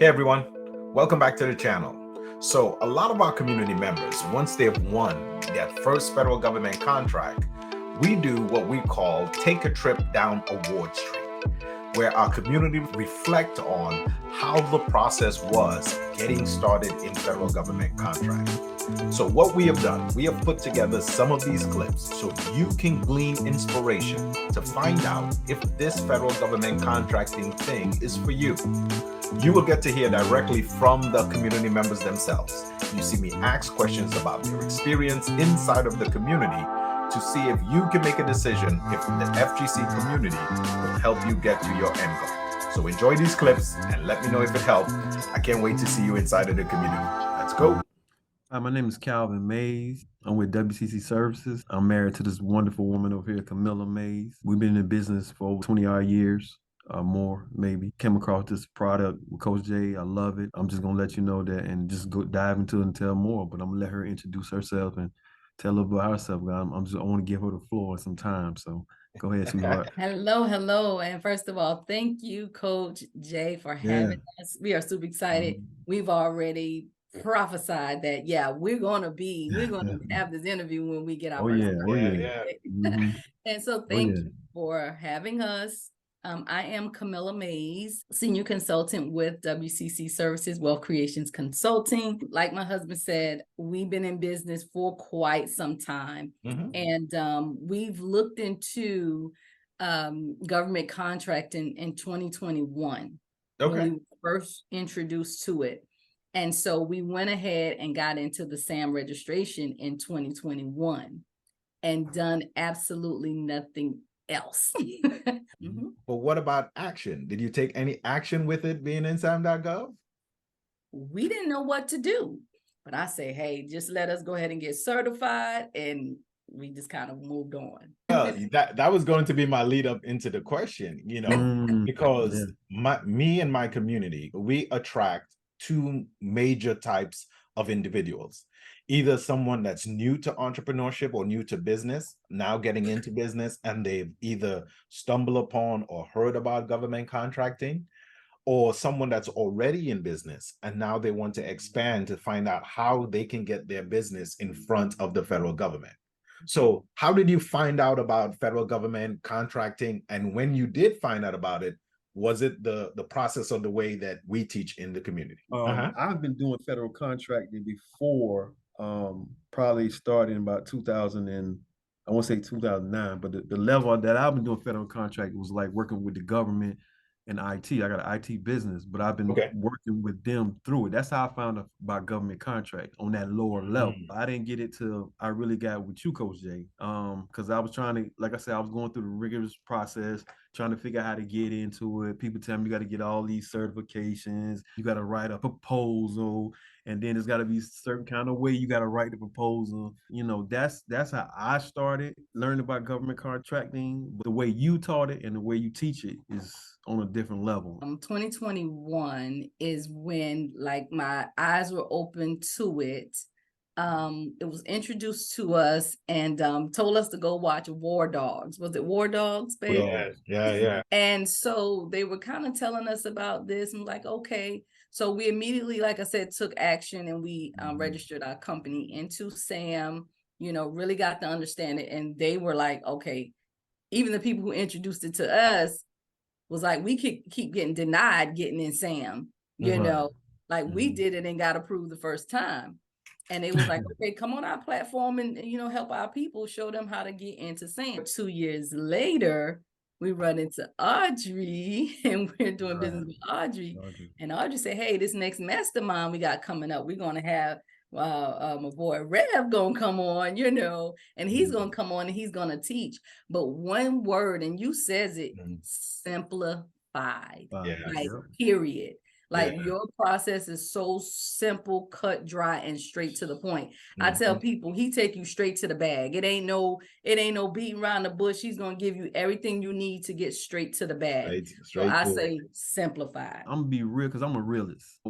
Hey everyone, welcome back to the channel. So a lot of our community members, once they've won their first federal government contract, we do what we call take a trip down Award Street, where our community reflect on how the process was getting started in federal government contracts. So what we have done, we have put together some of these clips so you can glean inspiration to find out if this federal government contracting thing is for you. You will get to hear directly from the community members themselves. You see me ask questions about their experience inside of the community to see if you can make a decision if the FGC community will help you get to your end goal. So enjoy these clips and let me know if it helped. I can't wait to see you inside of the community. Let's go. Hi, my name is Calvin Mays. I'm with WCC Services. I'm married to this wonderful woman over here, Camilla Mays. We've been in business for over 20-odd years. More maybe. Came across this product with Coach J. I love it. I'm just gonna let you know that and just go dive into it and tell more. But I'm gonna let her introduce herself and tell a little about herself. I want to give her the floor some time. So go ahead, sweetheart. Hello. And first of all, thank you, Coach Jay, for having us. We are super excited. We've already prophesied that we're gonna have this interview when we get our And so thank you for having us. I am Camilla Mays, Senior Consultant with WCC Services, Wealth Creations Consulting. Like my husband said, we've been in business for quite some time. And we've looked into government contracting in 2021 when we were first introduced to it. And so we went ahead and got into the SAM registration in 2021 and done absolutely nothing else. But what about action? Did you take any action with it being in SAM.gov? We didn't know what to do, but I say, hey, just let us go ahead and get certified, and we just kind of moved on. That was going to be my lead up into the question, because me and my community, we attract two major types of individuals. Either someone that's new to entrepreneurship or new to business, now getting into business, and they've either stumbled upon or heard about government contracting, or someone that's already in business and now they want to expand to find out how they can get their business in front of the federal government. So how did you find out about federal government contracting? And when you did find out about it, was it the process or the way that we teach in the community? I've been doing federal contracting before, probably starting about 2000 and I won't say 2009, but the level that I've been doing federal contract was like working with the government and IT. I got an IT business, but I've been working with them through it. That's how I found out about government contract on that lower level. I didn't get it till I really got with you, Coach Jay, because I was trying to, like I said, I was going through the rigorous process, trying to figure out how to get into it. People tell me you got to get all these certifications. You got to write a proposal, and then there's got to be a certain kind of way you got to write the proposal. That's how I started learning about government contracting. But the way you taught it and the way you teach it is on a different level. 2021 is when my eyes were open to it. It was introduced to us and told us to go watch War Dogs. Was it War Dogs, babe? Yeah. And so they were kind of telling us about this and like, okay. So we immediately, like I said, took action and we registered our company into SAM, really got to understand it. And they were like, okay, even the people who introduced it to us was like, we could keep getting denied getting in SAM, we did it and got approved the first time. And it was like, okay, come on our platform and, help our people, show them how to get into SAM. 2 years later, we run into Audrey and we're doing business with Audrey. And Audrey said, hey, this next mastermind we got coming up, we're going to have my boy Rev gonna come on, and he's gonna come on and he's gonna teach. But one word, and you says it, simplified, period. Your process is so simple, cut, dry, and straight to the point. I tell people he take you straight to the bag. It ain't no beating around the bush. He's gonna give you everything you need to get straight to the bag. So I say simplified. I'm gonna be real because I'm a realist.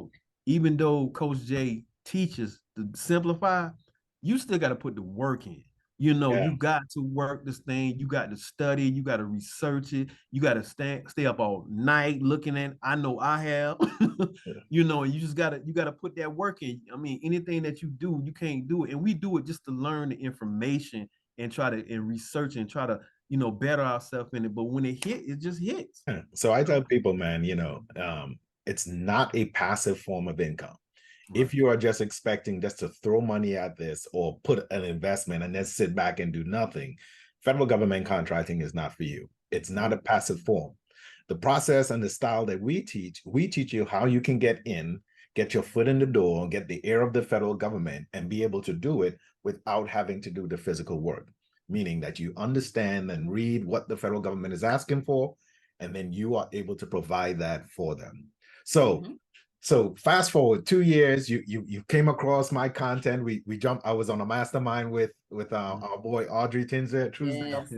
Even though Coach J teaches to simplify, you still got to put the work in. You know, Yeah. you got to work this thing. You got to study. You got to research it. You got to stay up all night looking at. I know I have. You know, and you gotta put that work in. I mean, anything that you do, you can't do it, and we do it just to learn the information and research and try to better ourselves in it. But when it hit, it just hits. So I tell people, man, it's not a passive form of income. If you are just expecting just to throw money at this or put an investment and then sit back and do nothing, federal government contracting is not for you. It's not a passive form. The process and the style that we teach you how you can get in, get your foot in the door, get the ear of the federal government, and be able to do it without having to do the physical work, meaning that you understand and read what the federal government is asking for, and then you are able to provide that for them. So So fast forward 2 years, you came across my content. We jumped. I was on a mastermind with our boy Audrey Tinsley. Yes.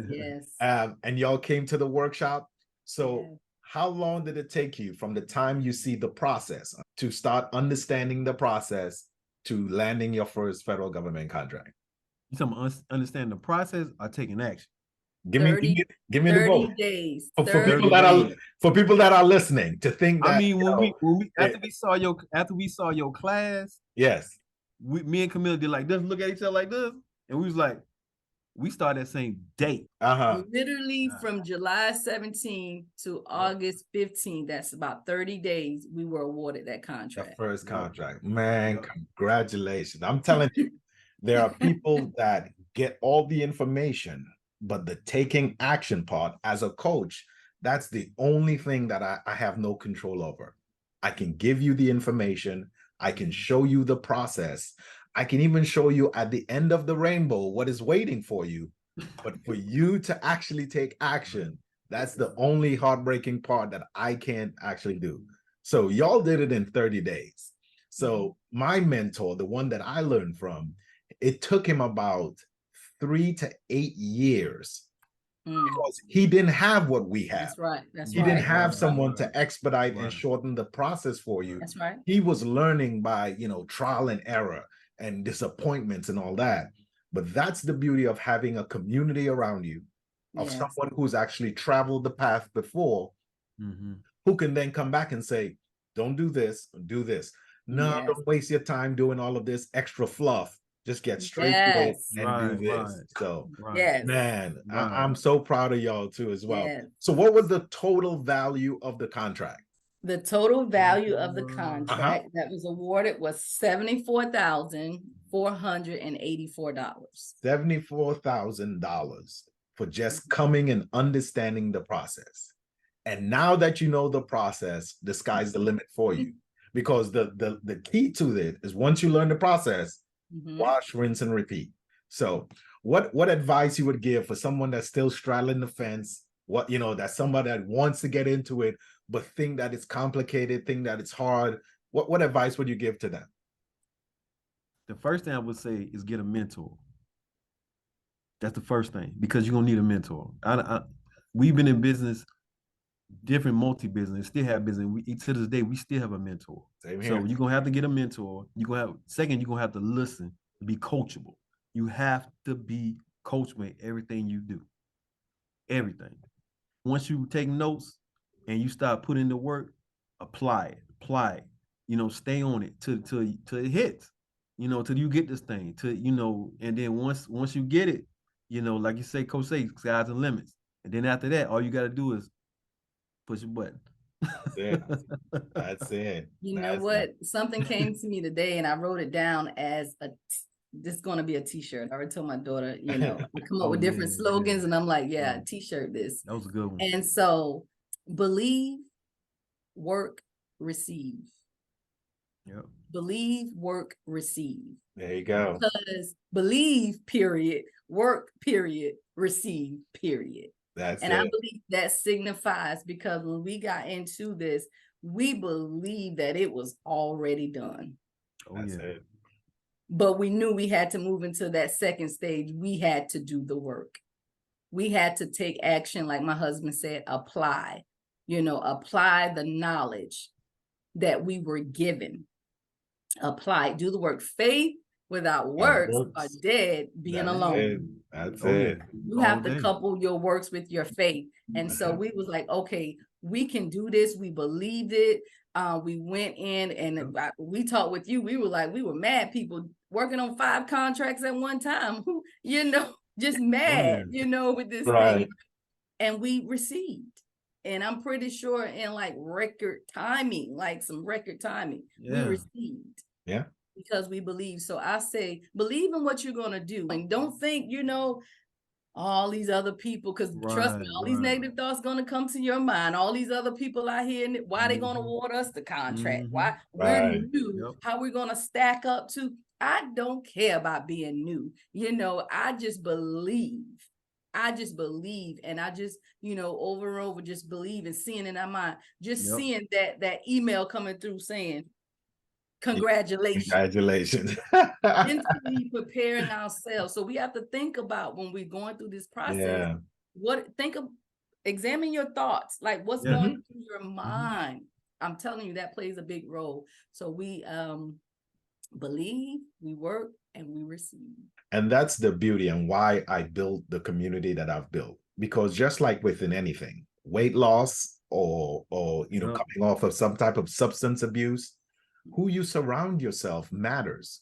And y'all came to the workshop. So how long did it take you from the time you see the process to start understanding the process to landing your first federal government contract? You talking understand the process or taking action? Give me the both. 30 days. For people that are listening to think that. I mean, after we saw your class, yes, me and Camille did like this, look at each other like this, and we was like, we started that same date. Literally from July 17 to August 15, that's about 30 days, we were awarded that contract. The first contract. Man, congratulations. I'm telling you, there are people that get all the information, but the taking action part as a coach, that's the only thing that I have no control over. I can give you the information. I can show you the process. I can even show you at the end of the rainbow what is waiting for you. But for you to actually take action, that's the only heartbreaking part that I can't actually do. So y'all did it in 30 days. So my mentor, the one that I learned from, it took him about 3 to 8 years because he didn't have what we have. That's right. He didn't have someone to expedite and shorten the process for you. That's right. He was learning by, trial and error and disappointments and all that. But that's the beauty of having a community around you of someone who's actually traveled the path before, who can then come back and say, don't do this, do this. No, don't waste your time doing all of this extra fluff. Just get straight to it and do this. So, man, I'm so proud of y'all too as well. So what was the total value of the contract? The total value of the contract that was awarded was $74,484. $74,000 for just coming and understanding the process. And now that you know the process, the sky's the limit for you. Because the key to it is once you learn the process, wash, rinse, and repeat. So what advice you would give for someone that's still straddling the fence, that's somebody that wants to get into it, but think that it's complicated, think that it's hard. What advice would you give to them? The first thing I would say is get a mentor. That's the first thing, because you're going to need a mentor. We've been in business, different multi-business, still have business. To this day, we still have a mentor. Same here. So you're going to have to get a mentor. You're going to have to listen, to be coachable. You have to be coachable in everything you do. Everything. Once you take notes and you start putting the work, apply it. Stay on it till it hits, till you get this thing, and then once you get it, like you say, Coach say, sky's the limits. And then after that, all you got to do is push a button. That's it. You know what? Something came to me today and I wrote it down as this is going to be a t-shirt. I already told my daughter, I come up with different slogans and I'm like, t-shirt this. That was a good one. And so believe, work, receive. Yep. Believe, work, receive. There you go. Because believe, period, work, period, receive, period. I believe that signifies, because when we got into this, we believed that it was already done. That's it. But we knew we had to move into that second stage. We had to do the work. We had to take action, like my husband said, apply the knowledge that we were given. Apply, do the work. Faith without works are dead, being alone. That's Oh yeah. it. You All have to day. couple your works with your faith. And so we was like, okay, we can do this. We believed it. We went in and we talked with you. We were like, we were mad people working on 5 contracts at one time, you know, just mad, you know, with this thing. And we received. And I'm pretty sure in like record timing, like some record timing, we received. Yeah. Because we believe. So I say, believe in what you're going to do. And don't think, you know, all these other people, because trust me, all these negative thoughts going to come to your mind. All these other people out here, why they going to award us the contract? Why we're new, how we're going to stack up to. I don't care about being new. You know, I just believe. And I just, you know, over and over just believe and seeing in our mind, just seeing that email coming through saying, congratulations. Mentally preparing ourselves. So we have to think about when we're going through this process, examine your thoughts, like what's going through your mind. I'm telling you, that plays a big role. So we believe, we work, and we receive. And that's the beauty and why I built the community that I've built. Because just like within anything, weight loss or you know, coming off of some type of substance abuse, who you surround yourself matters.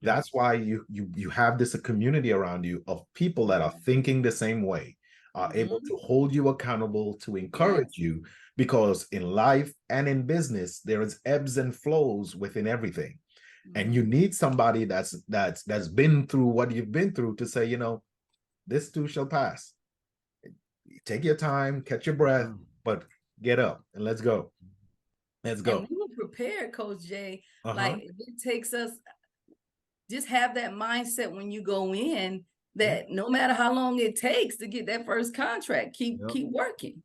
That's why you have this community around you of people that are thinking the same way, are able to hold you accountable, to encourage you, because in life and in business, there is ebbs and flows within everything. And you need somebody that's been through what you've been through to say, you know, this too shall pass. Take your time, catch your breath, but get up and let's go. Let's go. And we were prepared, Coach Jay. Like it takes us, just have that mindset when you go in that no matter how long it takes to get that first contract, keep working.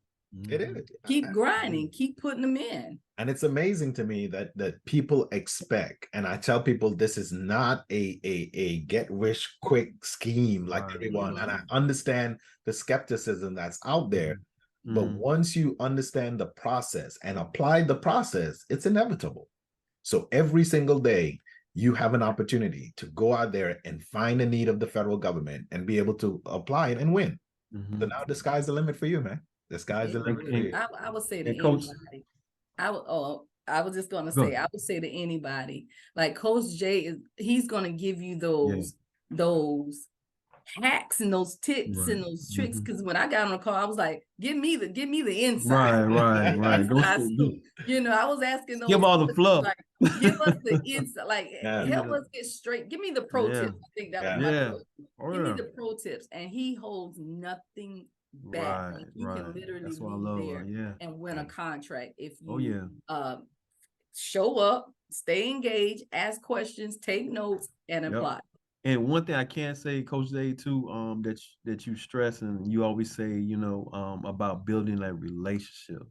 It is. Keep grinding, keep putting them in. And it's amazing to me that people expect, and I tell people this is not a get rich quick scheme like everyone. And I understand the skepticism that's out there. But once you understand the process and apply the process, it's inevitable. So every single day, you have an opportunity to go out there and find a need of the federal government and be able to apply it and win. So now the sky's the limit for you, man. The sky's the limit for you. I would say to anybody. I was just gonna say, I would say to anybody, like Coach Jay he's gonna give you those hacks and those tips and those tricks. Because when I got on the call, I was like, give me the inside. Right. You know, I was asking those, give all the fluff. Like, give us the inside, like help us get straight. Give me the pro tips. I think that was my give me the pro tips. And he holds nothing back. Like, you can literally be there and win a contract if you show up, stay engaged, ask questions, take notes, and apply. And one thing I can say, Coach Jay, too, that you stress and you always say, you know, about building that relationship.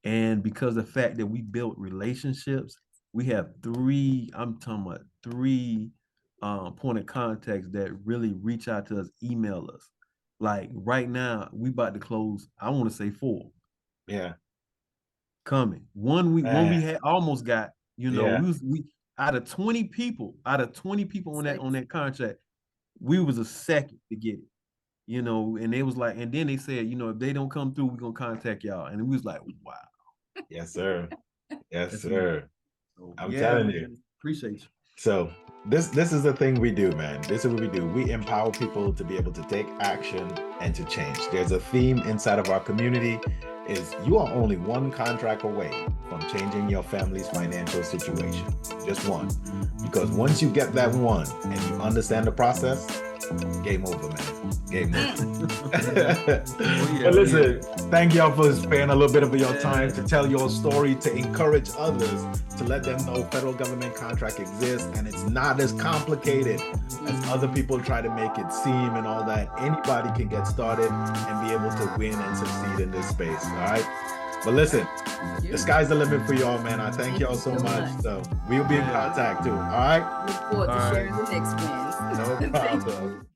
And because of the fact that we built relationships, we have three point of contacts that really reach out to us, email us. Like right now, we about to close, I want to say 4. Yeah. Coming. One we had almost got, you know, we out of 20 people on that contract, we was a second to get it, you know, and they was like, and then they said, you know, if they don't come through, we're gonna contact y'all. And we was like, wow. Yes, sir. Yes, sir. So, I'm telling you. Appreciate you. So this is the thing we do, man. This is what we do. We empower people to be able to take action and to change. There's a theme inside of our community is you are only one contract away from changing your family's financial situation. Just one. Because once you get that one and you understand the process, game over, man. Game over. But listen, thank y'all for sparing a little bit of your time to tell your story, to encourage others, to let them know federal government contract exists and it's not as complicated as other people try to make it seem and all that. Anybody can get started and be able to win and succeed in this space, all right? But listen, the sky's the limit for y'all, man. I thank y'all so much. So we'll be in contact too, all right? Look forward to sharing the next wins. No problem.